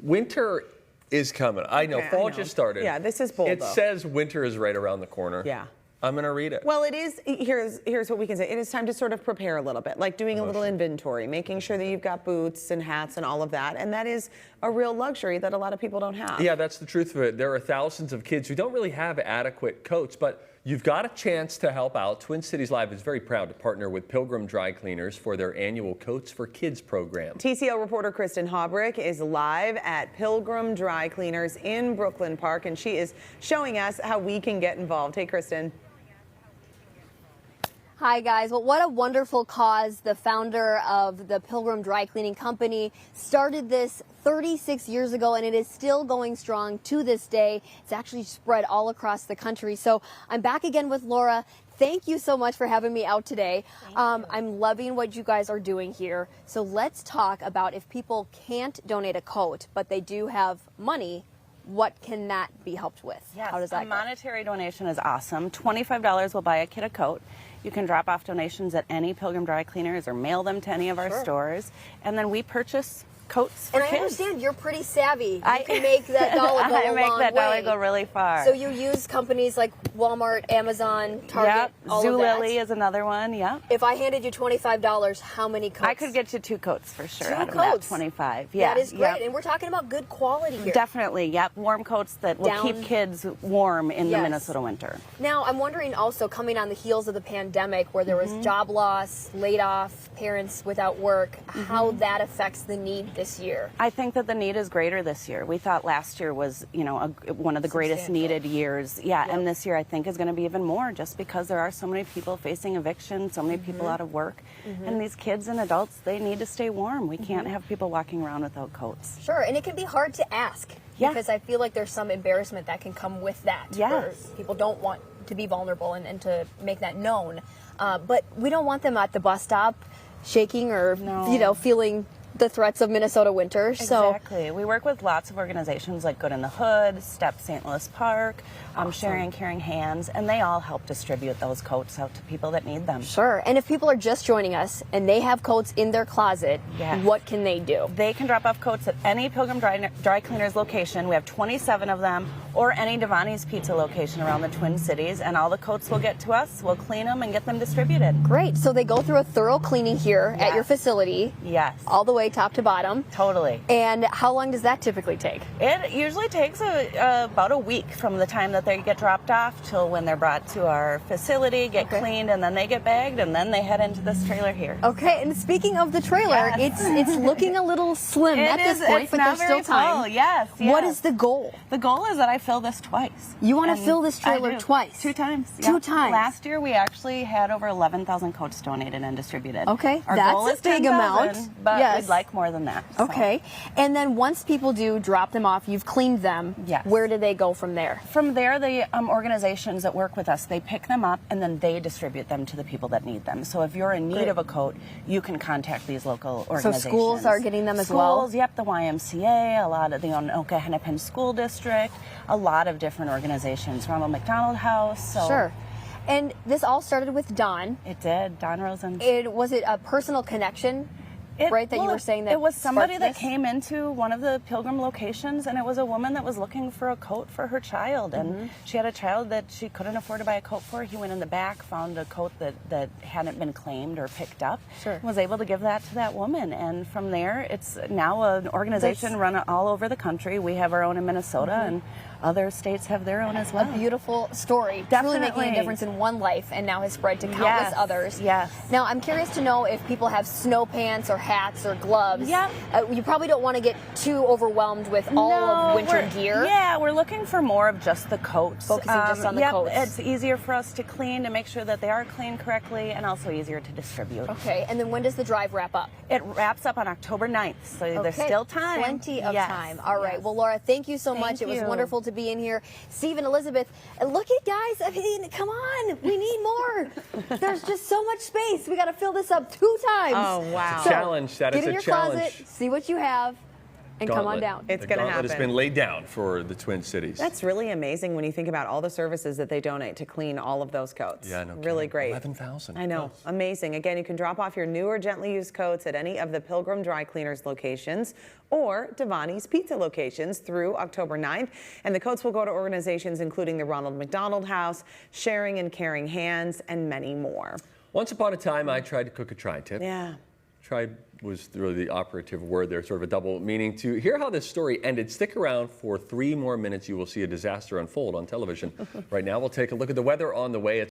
Winter is coming. I know, fall just started. Yeah, this is bold, It though. says winter is right around the corner. Yeah. I'm going to read it. Well, it is, here's what we can say. It is time to sort of prepare a little bit, like doing a little inventory, making sure that you've got boots and hats and all of that. And that is a real luxury that a lot of people don't have. Yeah, that's the truth of it. There are thousands of kids who don't really have adequate coats, but you've got a chance to help out. Twin Cities Live is very proud to partner with Pilgrim Dry Cleaners for their annual Coats for Kids program. TCL reporter Kristin Haubrich is live at Pilgrim Dry Cleaners in Brooklyn Park, and she is showing us how we can get involved. Hey, Kristin. Hi guys, well what a wonderful cause. The founder of the Pilgrim Dry Cleaning Company started this 36 years ago and it is still going strong to this day. It's actually spread all across the country. So I'm back again with Laura. Thank you so much for having me out today. I'm loving what you guys are doing here. So let's talk about if people can't donate a coat, but they do have money, what can that be helped with? Yes, how does that a go? monetary donation is awesome. $25 will buy a kid a coat. You can drop off donations at any Pilgrim Dry Cleaners or mail them to any of our stores. And then we purchase coats for and kids. I understand you're pretty savvy. You can make that dollar go a long way. I make that dollar go really far. So you use companies like Walmart, Amazon, Target, all of that? Zulily is another one, yeah. If I handed you $25, how many coats? I could get you 2 coats for sure Two out of coats? that 25. Yeah, That is great. And we're talking about good quality here. Definitely, yep. Warm coats that will keep kids warm in the Minnesota winter. Now, I'm wondering also, coming on the heels of the pandemic where there was job loss, laid off, parents without work, how that affects the need this year. I think that the need is greater this year. We thought last year was, you know, one of the greatest needed years. Yeah, and this year I think is going to be even more just because there are so many people facing eviction, so many people out of work. And these kids and adults, they need to stay warm. We can't have people walking around without coats. Sure, and it can be hard to ask because I feel like there's some embarrassment that can come with that. Yes. Where people don't want to be vulnerable and to make that known. But we don't want them at the bus stop shaking or, you know, feeling the threats of Minnesota winter. Exactly. We work with lots of organizations like Good in the Hood, Step St. Louis Park, Sharing Caring Hands, and they all help distribute those coats out to people that need them. Sure. And if people are just joining us and they have coats in their closet, what can they do? They can drop off coats at any Pilgrim Dry Cleaners location. We have 27 of them, or any Devani's Pizza location around the Twin Cities, and all the coats will get to us. We'll clean them and get them distributed. Great. So they go through a thorough cleaning here at your facility. Yes. All the way top to bottom. Totally. And how long does that typically take? It usually takes about a week from the time that they get dropped off till when they're brought to our facility, get cleaned, and then they get bagged, and then they head into this trailer here. Okay, and speaking of the trailer, it's looking a little slim at this point, but there's still time. Yes. What is the goal? The goal is that I fill this twice. You want to fill this trailer twice? 2 times. Two times. Last year we actually had over 11,000 coats donated and distributed. Okay, Our that's goal a is big 10,000, amount. but we'd like more than that. So. Okay, and then once people do drop them off, you've cleaned them. Yes. Where do they go from there? From there, the organizations that work with us, they pick them up and then they distribute them to the people that need them. So if you're in need of a coat, you can contact these local organizations. So schools are getting them as well? Schools, yep, the YMCA, a lot of the Anoka Hennepin School District, a lot of different organizations, Ronald McDonald House. So Sure. And this all started with Don. It did, Don Rosen. Was it a personal connection? Right, that you were saying that it was somebody that this? came into one of the Pilgrim locations, and it was a woman that was looking for a coat for her child, and she had a child that she couldn't afford to buy a coat for. He went in the back, found a coat that hadn't been claimed or picked up, was able to give that to that woman, and from there, it's now an organization run all over the country. We have our own in Minnesota, and other states have their own as well. A beautiful story. Definitely. Really making a difference in one life and now has spread to countless others. Yes. Now, I'm curious to know if people have snow pants or hats or gloves. Yeah. You probably don't want to get too overwhelmed with all of winter gear. Yeah, we're looking for more of just the coats. Focusing just on the coats. It's easier for us to clean, to make sure that they are cleaned correctly, and also easier to distribute. Okay, and then when does the drive wrap up? It wraps up on October 9th, so there's still time. Plenty of time. All right. Well, Laura, thank you so much. It was wonderful to be in here. Steve and Elizabeth, look at guys. I mean, come on. We need more. There's just so much space. We got to fill this up 2 times. Oh, wow. Challenge. That is a challenge. Get in your closet, see what you have, And come on down. It's The going to gauntlet has happen. been laid down for the Twin Cities. That's really amazing when you think about all the services that they donate to clean all of those coats. Yeah, no Really kidding. great. 11,000 I know. coats. Amazing. Again, you can drop off your new or gently used coats at any of the Pilgrim Dry Cleaners locations or Devani's Pizza locations through October 9th. And the coats will go to organizations including the Ronald McDonald House, Sharing and Caring Hands, and many more. Once upon a time, I tried to cook a tri-tip. Yeah. Tried was really the operative word there, sort of a double meaning. To hear how this story ended, stick around for 3 more minutes. You will see a disaster unfold on television. Right now, we'll take a look at the weather on the way. It's